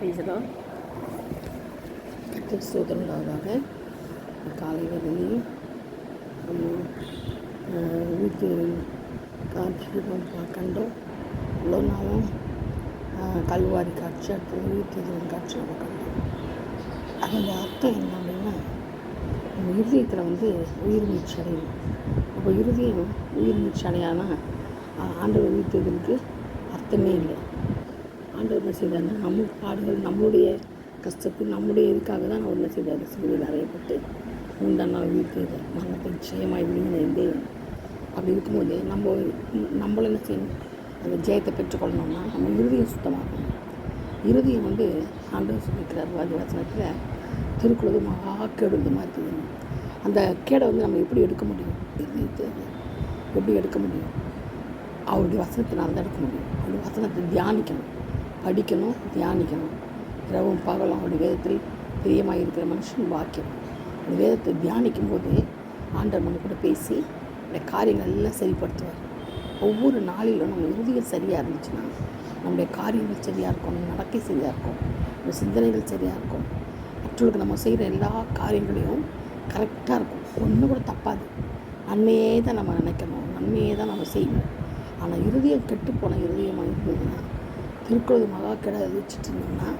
பேசலாம். கர்த்தருக்கு ஸ்தோத்திரம் உண்டாவதாக. காலை வேளையில் வீட்டு காட்சியும் கண்டோம். இவ்வளோ நாளும் கல்வாரி காட்சி, அடுத்தது வீட்டு காட்சி நம்ம கண்டோம். அதோட அர்த்தம் என்ன அப்படின்னா, நம்ம இருதயத்தில் உயிர் மூச்சு அடையணும். அப்போ இருதயம் உயிர் மூச்சு அடையானா ஆண்டவர் வீட்டுக்கு அர்த்தமே இல்லை. ஆண்டவர் என்ன செய்தார்னா, நம்ம பாடுகள், நம்மளுடைய கஷ்டத்தில், நம்முடைய இதுக்காக தான் அவர் என்ன செய்தார், சிலுவையில் அறையப்பட்டு 3ஆம் நாள் வீட்டு மரணத்தை ஜெயமாய் விழுங்கின தேவன். அப்படி இருக்கும்போது நம்மள என்ன செய்யணும், அந்த ஜெயத்தை பெற்றுக்கொள்ளணும்னா நம்ம இருதயம் சுத்தமாகணும். இருதயம் ஆண்டவர் சொல்லிக்கிறார் வசனத்தில், திருக்குறது மகா கெடுதமாக இருக்குது. அந்த கேடை நம்ம எப்படி எடுக்க முடியும், இருதயத்தை எப்படி எடுக்க முடியும்? அவருடைய வசனத்தினால் தான் எடுக்க முடியும். அவருடைய வசனத்தை தியானிக்கணும், படிக்கணும், தியானிக்கணும். இரவும் பகலும் அவருடைய வேதத்தில் பிரியமாக இருக்கிற மனுஷன் பாக்கியம். அந்த வேதத்தை தியானிக்கும் போது ஆண்டவர் நம்ம கூட பேசி இந்த காரியங்கள் எல்லாம் சரிப்படுத்துவார். ஒவ்வொரு நாளிலும் நம்ம இருதயம் சரியாக இருந்துச்சுன்னா நம்முடைய காரியங்கள் சரியாக இருக்கும், நம்ம நடக்கை சரியாக இருக்கும், நம்ம சிந்தனைகள் சரியாக இருக்கும். மற்றவர்களுக்கு நம்ம செய்கிற எல்லா காரியங்களையும் கரெக்டாக இருக்கும், ஒன்றும் கூட தப்பாது. நன்மையே தான் நம்ம நினைக்கணும், நன்மையே தான் நம்ம செய்யணும். ஆனால் இருதயம் கெட்டுப்போன இருதயமாக இருந்ததுன்னா, திருக்குறது மகா கெட வச்சுட்டு இருந்தோம்னா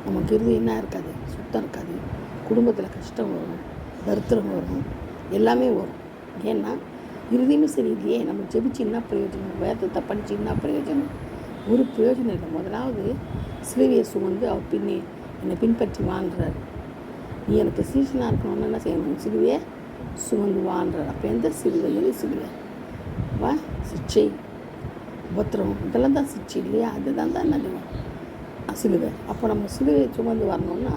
நமக்கு இருதயம் என்ன இருக்காது, சுத்தம் இருக்காது. குடும்பத்தில் கஷ்டம் வரும், தரித்திரம் வரும், எல்லாமே வரும். ஏன்னா இருதயமே சரி இல்லையே. நம்ம ஜெபிச்சு என்ன பிரயோஜனம், வேதத்தை படித்து என்ன பிரயோஜனம்? ஒரு பிரயோஜனம் இல்லை. முதலாவது சிலுவையை சுமந்து அவர் என்னை பின்பற்றி வாழ்கிறார். நீ எனக்கு சீசனாக இருக்கணும்னு என்ன செய்யணும், சிலுவையை சுமந்து வாழ்கிறார். அப்போ எந்த சிலுவை, எது சிலுவை? சிச்சை, உபத்திரம், இதெல்லாம் தான் சிச்சை இல்லையா? அதுதான் என்னது சிலுவை. அப்போ நம்ம சிலுவையை சுமந்து வரணும்னா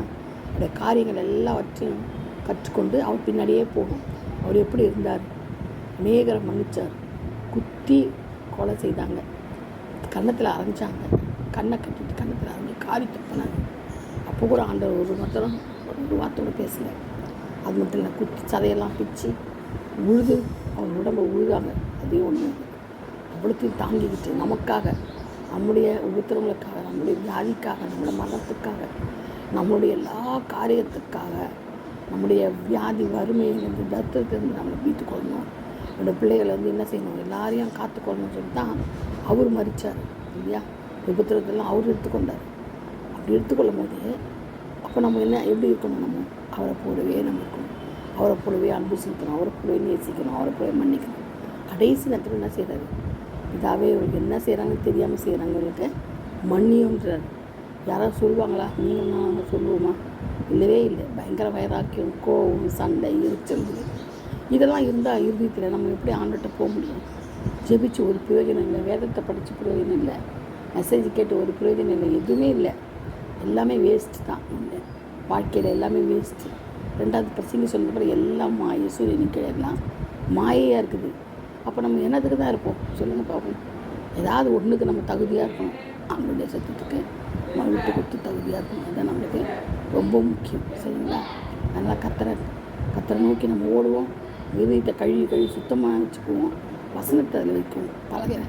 அவருடைய காரியங்கள் எல்லாவற்றையும் கற்றுக்கொண்டு அவர் பின்னாடியே போகணும். அவர் எப்படி இருந்தார்? அநேகரை மன்னிச்சார், குத்தி கொலை செய்தாங்க, கன்னத்தில் அரைஞ்சாங்க, கண்ணை கட்டிட்டு கன்னத்தில் அரைஞ்சி காரி துப்பினாங்க. அப்போ கூட ஆண்டவர் ஒரு வார்த்தையோடு பேசலை. அது மட்டும் இல்லை, குத்தி சதையெல்லாம் பிச்சு உழுது அவங்க உடம்பை உழுதாங்க. அதே ஒன்று அவ்வளோத்தையும் தாங்கிக்கிட்டு நமக்காக, நம்முடைய உபத்திரங்களுக்காக, நம்முடைய வியாதிக்காக, நம்முடைய மரணத்துக்காக, நம்மளுடைய எல்லா காரியத்துக்காக, நம்முடைய வியாதி வறுமையிலேருந்து தரித்திரத்திலேருந்து நம்மளை வீட்டுக்கொள்ளணும். என்னோடய பிள்ளைகளை என்ன செய்யணும், எல்லாரையும் காத்துக்கொள்ளணும்னு சொல்லி தான் அவர் மரித்தார் இல்லையா? உபத்திரத்தெல்லாம் அவர் எடுத்துக்கொண்டார். அப்படி எடுத்துக்கொள்ளும் போது அப்போ நம்ம எப்படி இருக்கணும், நம்ம அவரை போலவே நம்ம இருக்கணும், அவரை போலவே அன்பு செலுத்தணும், அவரை போலவே நேசிக்கணும், அவரை போலவே மன்னிக்கணும். கடைசி நேரத்தில் என்ன செய்கிறாரு, இதாகவே இவங்களுக்கு என்ன செய்கிறாங்கன்னு தெரியாமல் செய்கிறாங்களுக்கு மன்னியும்ன்றார். யாராவது சொல்லுவாங்களா? நீங்கள் நான் சொல்லுவோமா? இல்லவே இல்லை. பயங்கர வைராக்கியம், கோவம், சண்டை, எரிச்சல், இதெல்லாம் இருந்தால் இருதயத்தில் நம்ம எப்படி ஆண்டுகிட்ட போக முடியும்? ஜெபிச்சு ஒரு பிரயோஜனம் இல்லை, வேதத்தை படித்து பிரயோஜனம் இல்லை, மெசேஜ் கேட்டு ஒரு பிரயோஜனம் இல்லை, எதுவுமே இல்லை. எல்லாமே வேஸ்ட்டு தான். இல்லை, வாழ்க்கையில் எல்லாமே வேஸ்ட்டு. 2வது பிரசங்க சொன்னதுக்கப்புறம் எல்லாம் மாயை, சூரியன் கீழே எல்லாம் மாயையாக இருக்குது. அப்போ நம்ம என்னத்துக்கு தான் இருப்போம் சொல்லுங்கள் பார்ப்போம். ஏதாவது ஒன்றுக்கு நம்ம தகுதியாக இருக்கணும். அவங்களுடைய சத்தத்துக்கு நம்ம விட்டு கொடுத்து தகுதியாக இருக்கணும். அதுதான் நம்மளுக்கு ரொம்ப முக்கியம். சரிங்களா? நல்லா கத்தரை நோக்கி நம்ம ஓடுவோம். இருதயத்தை கழுவி சுத்தமாக வச்சுக்குவோம். வசனத்தை அதில் வைக்குவோம்.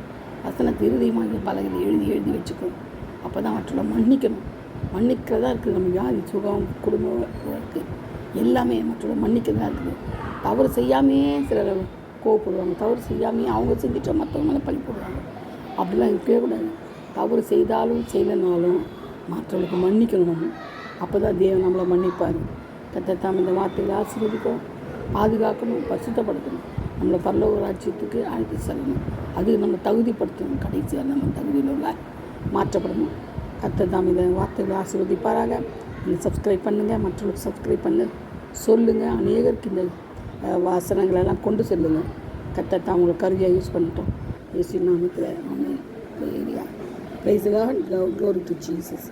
வசனத்தை இருதயமாக பலகையில் எழுதி வச்சுக்குவோம். அப்போ தான் மற்றவங்களை மன்னிக்கணும். மன்னிக்கிறதா இருக்குது நம்ம வியாதி, சுகம், குடும்பம் இருக்குது, எல்லாமே மற்றவங்களை மன்னிக்கிறதா இருக்குது. தவறு செய்யாமையே சிலர் கோவப்படுவாங்க, தவறு செய்யாமையே அவங்க செஞ்சுட்டு மற்றவங்க மேலே பழி போடுவாங்க. அப்படிலாம் இருக்கவே கூடாது. தவறு செய்தாலும் செய்யலைனாலும் மற்றவங்களுக்கு மன்னிக்கணும் நம்ம. அப்போ தான் தேவன் நம்மளை மன்னிப்பார். கர்த்தர் இந்த வார்த்தைகளை ஆசீர்வதிக்கும், பாதுகாக்கணும், பரிசுத்தப்படுத்தணும், நம்மளை பரலோக ராஜ்யத்துக்கு அழைத்து செல்லணும். அது நம்ம தகுதிப்படுத்தணும். கடைசியாக நம்ம தகுதியில் மாற்றப்படணும். கர்த்தர் இந்த வார்த்தைகளை ஆசீர்வதிப்பாராக. நீங்கள் சப்ஸ்கிரைப் பண்ணுங்கள், மற்றவங்களுக்கு சப்ஸ்கிரைப் பண்ணு, சொல்லுங்கள். அநேகருக்கு இந்த வாசனங்களெல்லாம் கொண்டு செல்லுங்கள். கர்த்தர் உங்களுக்கு கருவியாக யூஸ் பண்ணிட்டோம். இயேசு நாமத்தில் ஆமென். Praise God. Glory to Jesus.